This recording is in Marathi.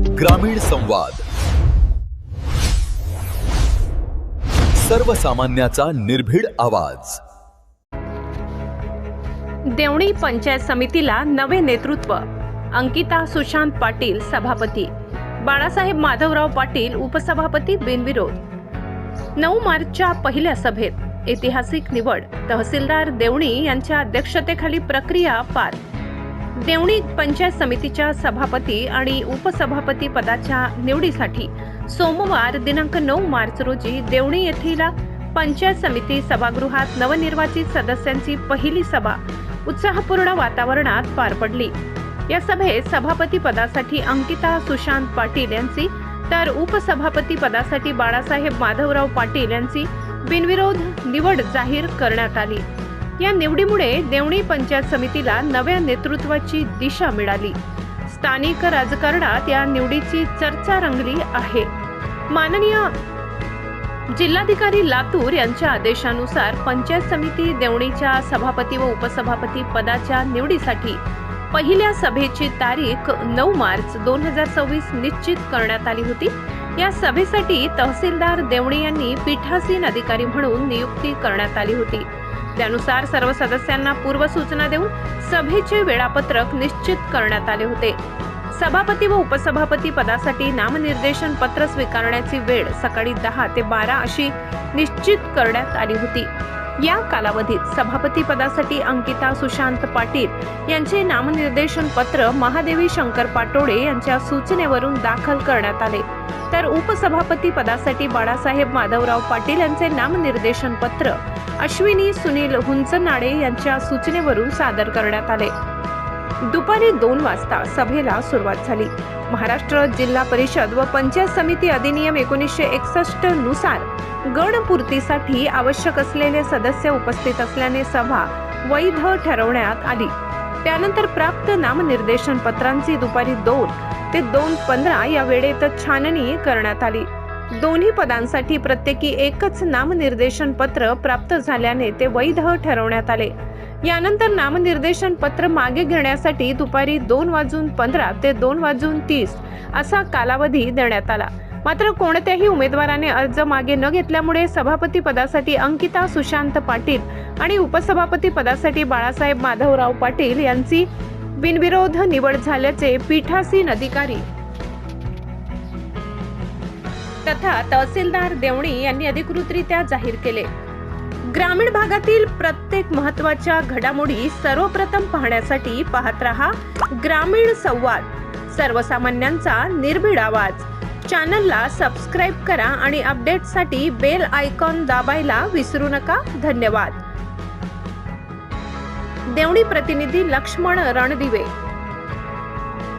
ग्रामीण संवाद, सर्वसामान्याचा निर्भीड आवाज। देवणी पंचायत समितीला नवे नेतृत्व। अंकिता सुशांत पाटील सभापती, बाळासाहेब माधवराव पाटील उपसभापती बिनविरोध। 9 मार्चच्या पहिल्या सभेत ऐतिहासिक निवड। तहसीलदार देवणी यांच्या अध्यक्षतेखाली प्रक्रिया पार। देवणी पंचायत समितीच्या सभापती आणि उपसभापती पदाच्या निवडीसाठी सोमवार दिनांक 9 मार्च रोजी देवणी येथील पंचायत समिती सभागृहात नवनिर्वाचित सदस्यांची पहिली सभा उत्साहपूर्ण वातावरणात पार पडली। या सभेत सभापती पदासाठी अंकिता सुशांत पाटील यांची तर उपसभापती पदासाठी बाळासाहेब माधवराव पाटील यांची बिनविरोध निवड जाहीर करण्यात आली। या निवडीमुळे देवणी पंचायत समितीला नव्या नेतृत्वाची दिशा मिळाली। स्थानिक राजकारणात या निवडीची चर्चा रंगली आहे। माननीय जिल्हाधिकारी लातूर यांच्या आदेशानुसार पंचायत समिती देवणीच्या सभापती व उपसभापती पदाच्या निवडीसाठी पहिल्या सभेची तारीख 9 मार्च 2026 निश्चित करण्यात आली होती। या सभेसाठी तहसीलदार देवणी यांनी पीठासीन अधिकारी म्हणून नियुक्ती करण्यात आली होती। त्यानुसार सर्व सदस्यांना पूर्वसूचना देऊन सभेचे वेळापत्रक निश्चित करण्यात आले होते। सभापती व उपसभापती पदासाठी नामनिर्देशन पत्र स्वीकारण्याची वेळ सकाळी 10 ते 12 अशी निश्चित करण्यात आली होती। या कालावधीत सभापती पदासाठी अंकिता सुशांत पाटील यांचे नामनिर्देशन पत्र महादेवी शंकर पाटोळे यांच्या सूचनेवरून दाखल करण्यात आले, तर उपसभापती पदासाठी बाळासाहेब माधवराव पाटील यांचे नामनिर्देशन पत्र अश्विनी सुनील हुंचनाळे यांच्या सूचनेवरून सादर करण्यात आले। दुपारी 2 वाजता सभेला सुरुवात झाली। महाराष्ट्र जिल्हा परिषद व पंचायत समिती अधिनियम 1961 नुसार गणपूर्तीसाठी आवश्यक असलेले सदस्य उपस्थित असल्याने सभा वैध ठरवण्यात आली। त्यानंतर प्राप्त नामनिर्देशन पत्रांची दुपारी 2 ते 2:15 या वेळेत छाननी करण्यात आली। दोन्ही पदांसाठी प्रत्येकी एकच नामनिर्देशन पत्र प्राप्त झाल्याने ते वैध ठरवण्यात आले। यानंतर नामनिर्देशन पत्र मागे घेण्यासाठी दुपारी 2:15 ते 2:30 असा कालावधी देण्यात आला। मात्र कोणत्याही उमेदवाराने अर्ज मागे न घेतल्यामुळे सभापती पदासाठी अंकिता सुशांत पाटील आणि उपसभापती पदासाठी बाळासाहेब माधवराव पाटील यांची बिनविरोध निवड झाल्याचे पीठासीन अधिकारी तथा तहसीलदार देवणी यांनी अधिकृतरित्या जाहीर केले। ग्रामीण भागातील प्रत्येक महत्त्वाच्या घडामोडी सर्वप्रथम पाहण्यासाठी पाहत रहा ग्रामीण संवाद, सर्वसामान्यांचा निर्भीड आवाज। चॅनलला सबस्क्राइब करा आणि अपडेट्ससाठी बेल आयकॉन दाबायला विसरू नका। धन्यवाद। देवणी प्रतिनिधी लक्ष्मण रणदिवे।